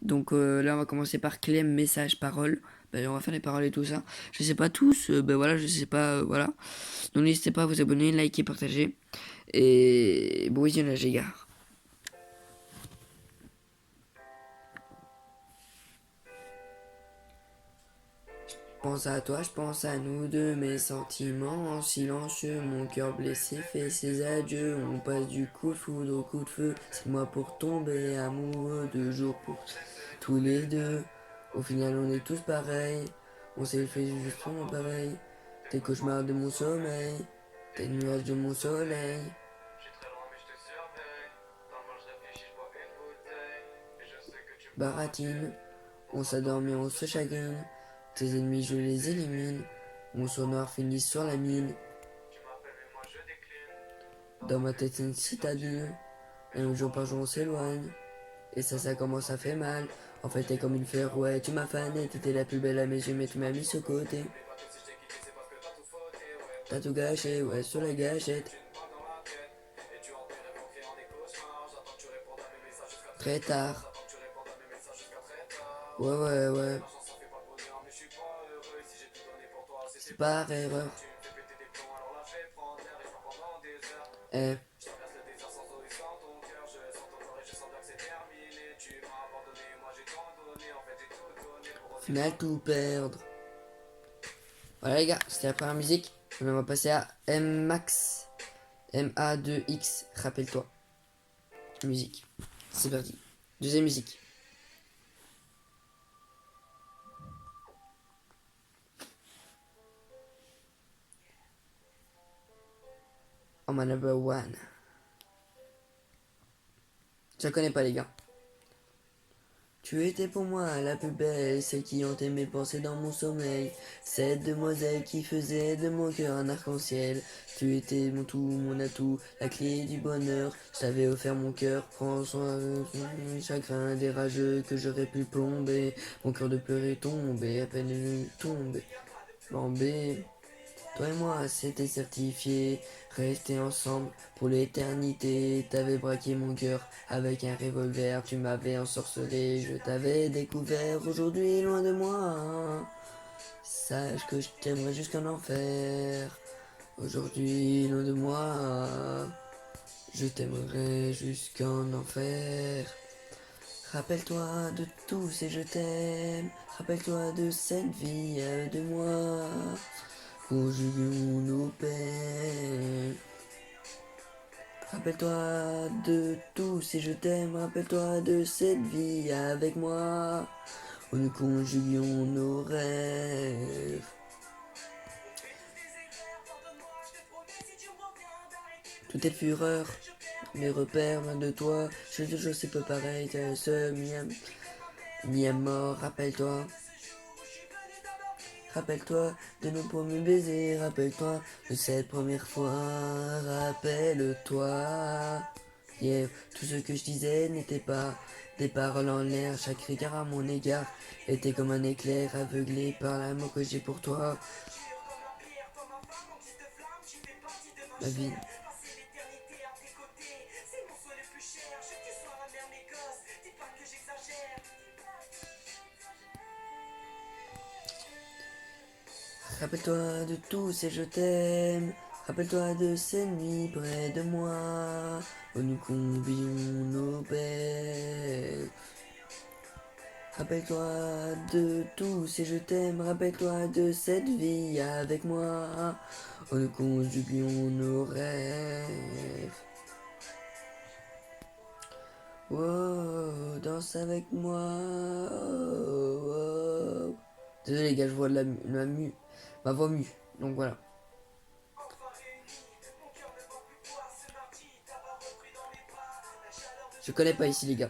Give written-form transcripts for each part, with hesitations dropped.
Donc là, on va commencer par Clem, message, parole. Ben, on va faire les paroles et tout ça. Je sais pas tous, ben voilà, je sais pas, voilà. Donc n'hésitez pas à vous abonner, liker, partager. Et bon visionnage, les gars. Je pense à toi, je pense à nous deux, mes sentiments en silencieux, mon cœur blessé fait ses adieux, on passe du coup de foudre au coup de feu, c'est moi pour tomber amoureux, 2 jours pour tous les deux, au final on est tous pareils, on s'est fait justement pareil, tes cauchemars de mon sommeil, tes nuages de mon soleil. Baratine, on s'adore mais on se chagrine, tes ennemis je les élimine, mon soir noir finit sur la mine. Dans ma tête c'est une citadine, et un jour par jour on s'éloigne, et ça commence à faire mal. En fait t'es comme une fleur, ouais tu m'as fané, t'étais la plus belle à mes yeux mais tu m'as mis sur côté. T'as tout gâché, ouais sur la gâchette. Très tard, ouais ouais ouais, c'est par erreur. Eh, au final tout perdre. Voilà les gars, c'était la première musique. On va passer à M-Max. MA2X, rappelle-toi. Musique. C'est parti. Deuxième musique. Oh my number one. Je la connais pas les gars. Tu étais pour moi la plus belle, celle qui hantait mes pensées dans mon sommeil. Cette demoiselle qui faisait de mon cœur un arc-en-ciel. Tu étais mon tout, mon atout, la clé du bonheur. Je t'avais offert mon cœur, prends soin de mes chagrins, des rageux que j'aurais pu plomber. Mon cœur de pleurer tombé, à peine tombé, bambé. Toi et moi, c'était certifié, rester ensemble pour l'éternité. T'avais braqué mon cœur avec un revolver, tu m'avais ensorcelé, je t'avais découvert. Aujourd'hui, loin de moi, sache que je t'aimerai jusqu'en enfer. Aujourd'hui, loin de moi, je t'aimerai jusqu'en enfer. Rappelle-toi de tous ces je t'aime, rappelle-toi de cette vie de moi. Conjuguons nos peines. Rappelle-toi de tout si je t'aime, rappelle-toi de cette vie avec moi. Où nous conjuguions nos rêves. Tout est fureur, mes repères loin de toi. Je suis toujours si peu pareil, t'es le seul, mi à mort, rappelle-toi. Rappelle-toi de nos premiers baisers, rappelle-toi de cette première fois, rappelle-toi. Yeah, tout ce que je disais n'était pas des paroles en l'air, chaque regard à mon égard était comme un éclair aveuglé par l'amour que j'ai pour toi. Ma vie. Rappelle-toi de tous ces je t'aime. Rappelle-toi de ces nuits près de moi, où nous combinions nos peines. Rappelle-toi de tous ces je t'aime. Rappelle-toi de cette vie avec moi, où nous conjuguions nos rêves. Wow, danse avec moi. Oh, oh. Désolé les gars, je vois ma voix mue. Donc voilà. Je connais pas ici les gars.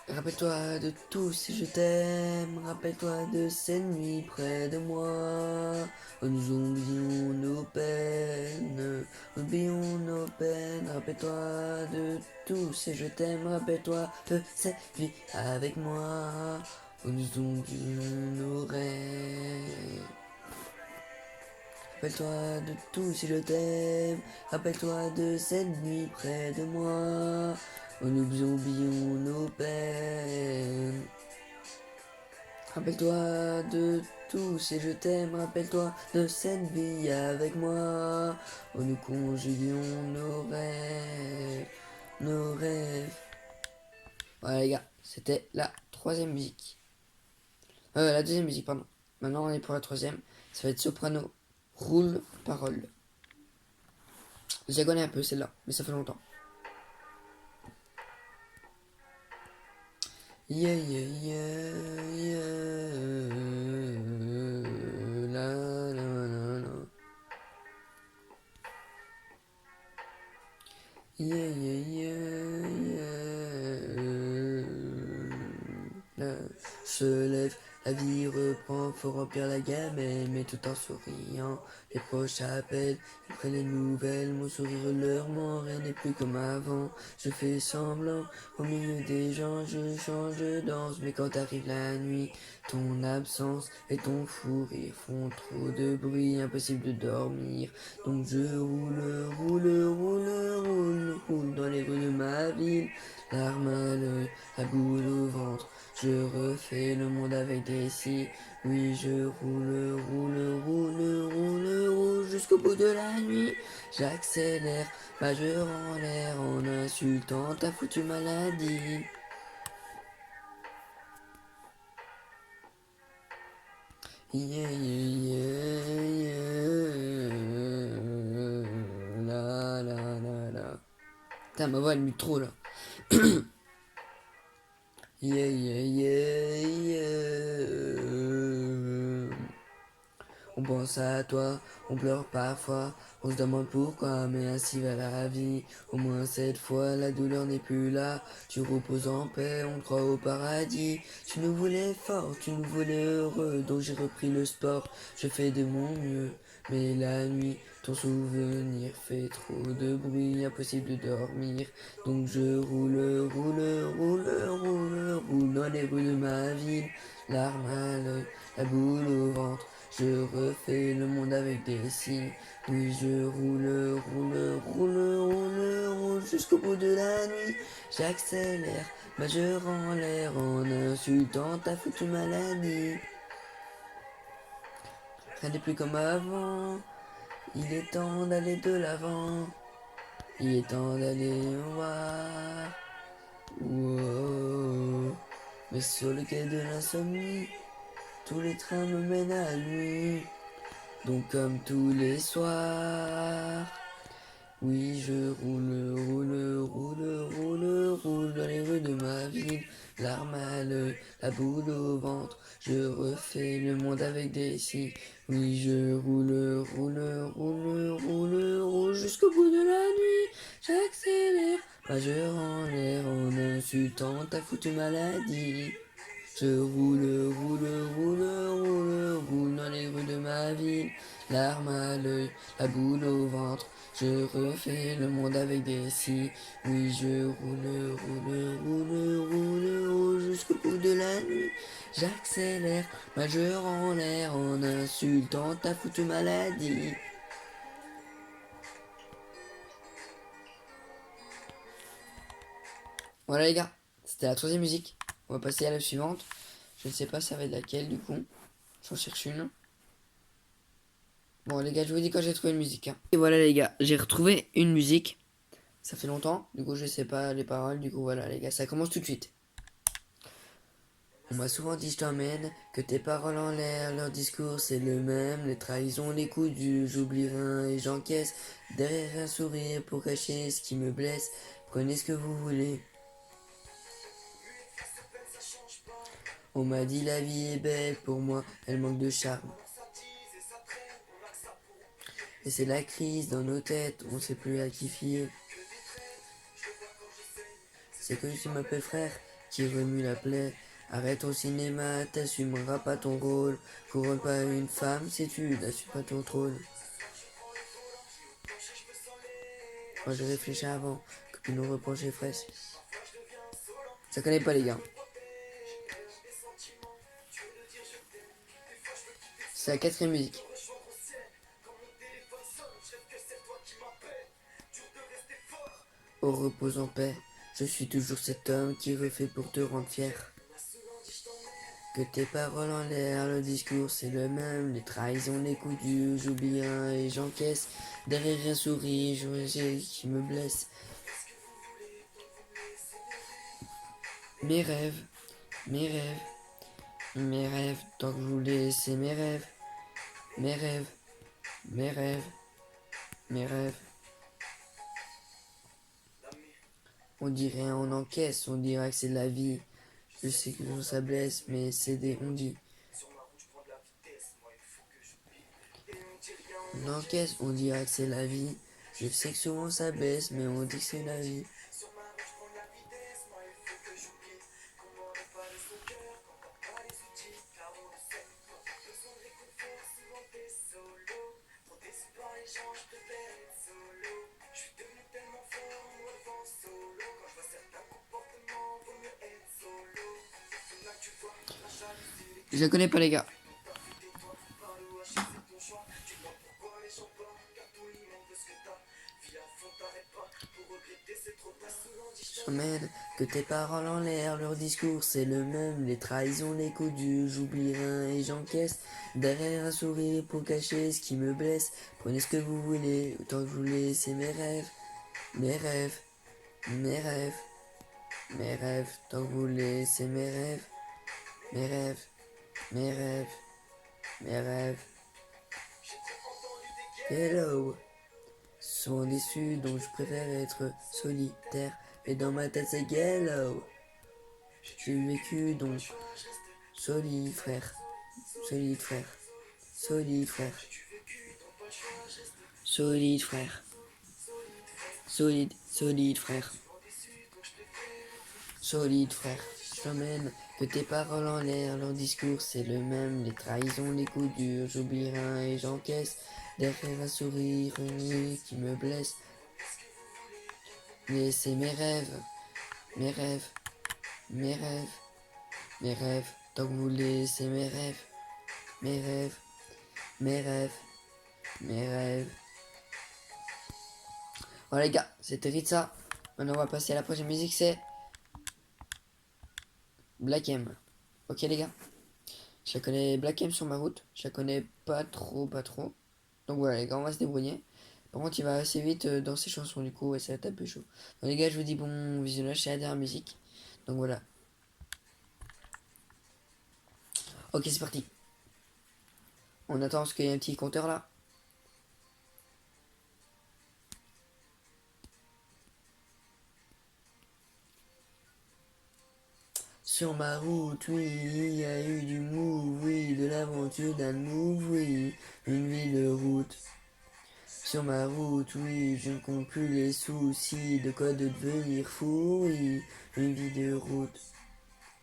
Rappelle-toi de tout si je t'aime, rappelle-toi de ces nuits près de moi, où nous oublions nos peines, oublions nos peines, rappelle-toi de tout si je t'aime, rappelle-toi de cette vie avec moi, où nous oublions nos rêves. Rappelle-toi de tout si je t'aime, rappelle-toi de cette nuit près de moi, où nous oublions nos peines. Rappelle-toi de tout si je t'aime, rappelle-toi de cette vie avec moi, où nous conjuguions nos rêves, nos rêves. Voilà les gars, c'était la troisième musique. La deuxième musique, pardon. Maintenant on est pour la troisième, ça va être soprano, roule, parole. Je la connais un peu celle-là, mais ça fait longtemps. Yeah, yeah, yeah, yeah. La, la, la, la. Yeah, yeah, yeah, yeah. La se lève, la vie reprend, faut remplir la gamelle, mais tout en souriant. Les proches appellent, ils prennent les nouvelles, mon sourire leur ment, rien n'est plus comme avant. Je fais semblant, au milieu des gens, je change de danse, mais quand arrive la nuit, ton absence et ton fou rire font trop de bruit, impossible de dormir. Donc je roule, roule, roule, roule, roule dans les rues de ma ville, larmes à l'œil, la boule au ventre. Je refais le monde avec des si. Oui, je roule, roule, roule, roule, roule jusqu'au bout de la nuit. J'accélère, majeur en l'air en insultant ta foutue maladie. Yeah, yeah, yeah, yeah. La, la, la, la. Putain, ma voix elle mute trop là. Yeah, yeah, yeah, yeah. On pense à toi, on pleure parfois, on se demande pourquoi, mais ainsi va la vie. Au moins cette fois, la douleur n'est plus là. Tu reposes en paix, on croit au paradis. Tu nous voulais fort, tu nous voulais heureux, donc j'ai repris le sport. Je fais de mon mieux, mais la nuit, ton souvenir fait trop de bruit, impossible de dormir. Donc je roule, roule, roule, roule, roule dans les rues de ma ville. Larmes à l'œil, la boule au ventre. Je refais le monde avec des signes. Oui, je roule, roule, roule, roule, roule jusqu'au bout de la nuit. J'accélère, majeur en l'air en insultant ta foutue maladie. Rien n'est plus comme avant. Il est temps d'aller de l'avant. Il est temps d'aller voir. Wow. Mais sur le quai de l'insomnie, tous les trains me mènent à lui. Donc comme tous les soirs, oui je roule, roule, roule, roule, roule dans les rues de ma ville, larmes à l'œil, la boule au ventre, je refais le monde avec des si. Oui je roule, roule, roule, roule, roule jusqu'au bout de la nuit, j'accélère, majeur en l'air en insultant ta foutue maladie. Je roule, roule, roule, roule, roule dans les rues de ma ville, larmes à l'œil, la boule au ventre. Je refais le monde avec des si. Oui, je roule, roule, roule, roule, roule jusqu'au bout de la nuit. J'accélère, majeur en l'air en insultant ta foutue maladie. Voilà les gars, c'était la troisième musique. On va passer à la suivante. Je ne sais pas ça va être laquelle du coup. J'en cherche une. Bon les gars, je vous dis quand j'ai trouvé une musique. Hein. Et voilà les gars, j'ai retrouvé une musique. Ça fait longtemps, du coup je sais pas les paroles, du coup voilà les gars, ça commence tout de suite. On m'a souvent dit je t'emmène, que tes paroles en l'air, leur discours c'est le même, les trahisons, les coups durs, j'oublie rien et j'encaisse, derrière un sourire pour cacher ce qui me blesse, prenez ce que vous voulez. On m'a dit la vie est belle, pour moi elle manque de charme. Et c'est la crise dans nos têtes, on sait plus à qui fier. C'est que tu m'appelles frère, qui remue la plaie. Arrête ton cinéma, t'assumeras pas ton rôle. Couronne pas une femme si tu n'assumes pas ton trône. Moi je réfléchis avant que tu nous reproches les fraises. Ça connaît pas les gars. C'est la quatrième musique. Au repos en paix, je suis toujours cet homme qui refait pour te rendre fier. Que tes paroles en l'air, le discours c'est le même, les trahisons, les coups durs, j'oublie un et j'encaisse. Derrière un sourire, j'ai qui me blesse. Mes rêves, mes rêves, mes rêves, tant que je voulais, c'est mes rêves. Mes rêves, mes rêves, mes rêves. On dirait on encaisse, on dirait que c'est de la vie. Je sais que ça blesse, mais c'est des on dit. On encaisse, on dirait que c'est la vie. Je sais que souvent ça baisse, mais on dit que c'est la vie. Je la connais pas les gars. J'emmène que tes paroles en l'air, leur discours c'est le même. Les trahisons, les coups durs, j'oublie rien et j'encaisse. Derrière un sourire pour cacher ce qui me blesse. Prenez ce que vous voulez, autant que vous voulez, c'est mes rêves. Mes rêves, mes rêves, mes rêves, tant que vous voulez, c'est mes rêves. Mes rêves, mes rêves, mes rêves. Hello. Souvent déçu, donc je préfère être solitaire. Mais dans ma tête c'est hello. J'ai vécu donc solide frère. Solide frère. Solide frère. Solide frère. Solide frère. Solide frère. Je t'emmène que tes paroles en l'air, leur discours c'est le même. Les trahisons, les coups durs, j'oublie rien et j'encaisse. Derrière un sourire, une nuit qui me blesse. Mais c'est mes rêves, mes rêves, mes rêves, mes rêves. Tant que vous voulez, c'est mes rêves, mes rêves, mes rêves, mes rêves. Voilà les gars, c'était Ritza. Maintenant on va passer à la prochaine musique, c'est Black M. Ok les gars, je la connais Black M sur ma route, je la connais pas trop, pas trop. Donc voilà les gars, on va se débrouiller. Par contre il va assez vite dans ses chansons du coup, et ça va être un peu chaud. Donc les gars, je vous dis bon visionnage, c'est la dernière musique. Donc voilà. Ok c'est parti. On attend parce qu'il y a un petit compteur là. Sur ma route, oui, il y a eu du move, oui, de l'aventure d'un move, oui, une vie de route. Sur ma route, oui, je ne compte plus les soucis, de quoi de devenir fou, oui, une vie de route.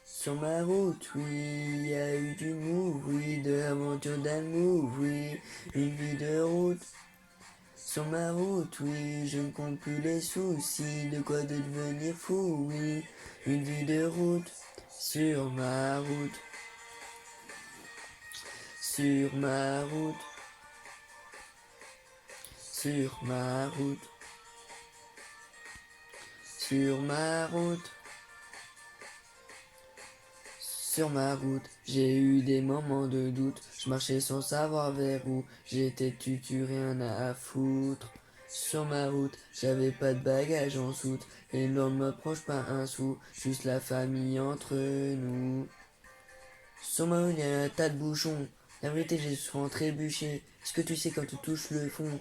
Sur ma route, oui, il y a eu du move, oui, de l'aventure d'un move, oui, une vie de route. Sur ma route, oui, je ne compte plus les soucis, de quoi de devenir fou, oui, une vie de route. Sur ma route, sur ma route, sur ma route, sur ma route, sur ma route, j'ai eu des moments de doute, je marchais sans savoir vers où, j'étais tutu, rien à foutre. Sur ma route, j'avais pas de bagages en soute, et l'on ne m'approche pas un sou, juste la famille entre nous. Sur ma route, il y a un tas de bouchons, la vérité j'ai souvent trébuché, est-ce que tu sais quand tu touches le fond?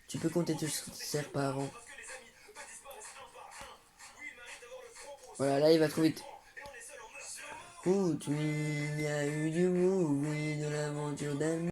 Tu peux compter tes serres par an. Voilà, là il va trop vite. Route, oui, il y a eu du mou, oui, de l'aventure d'un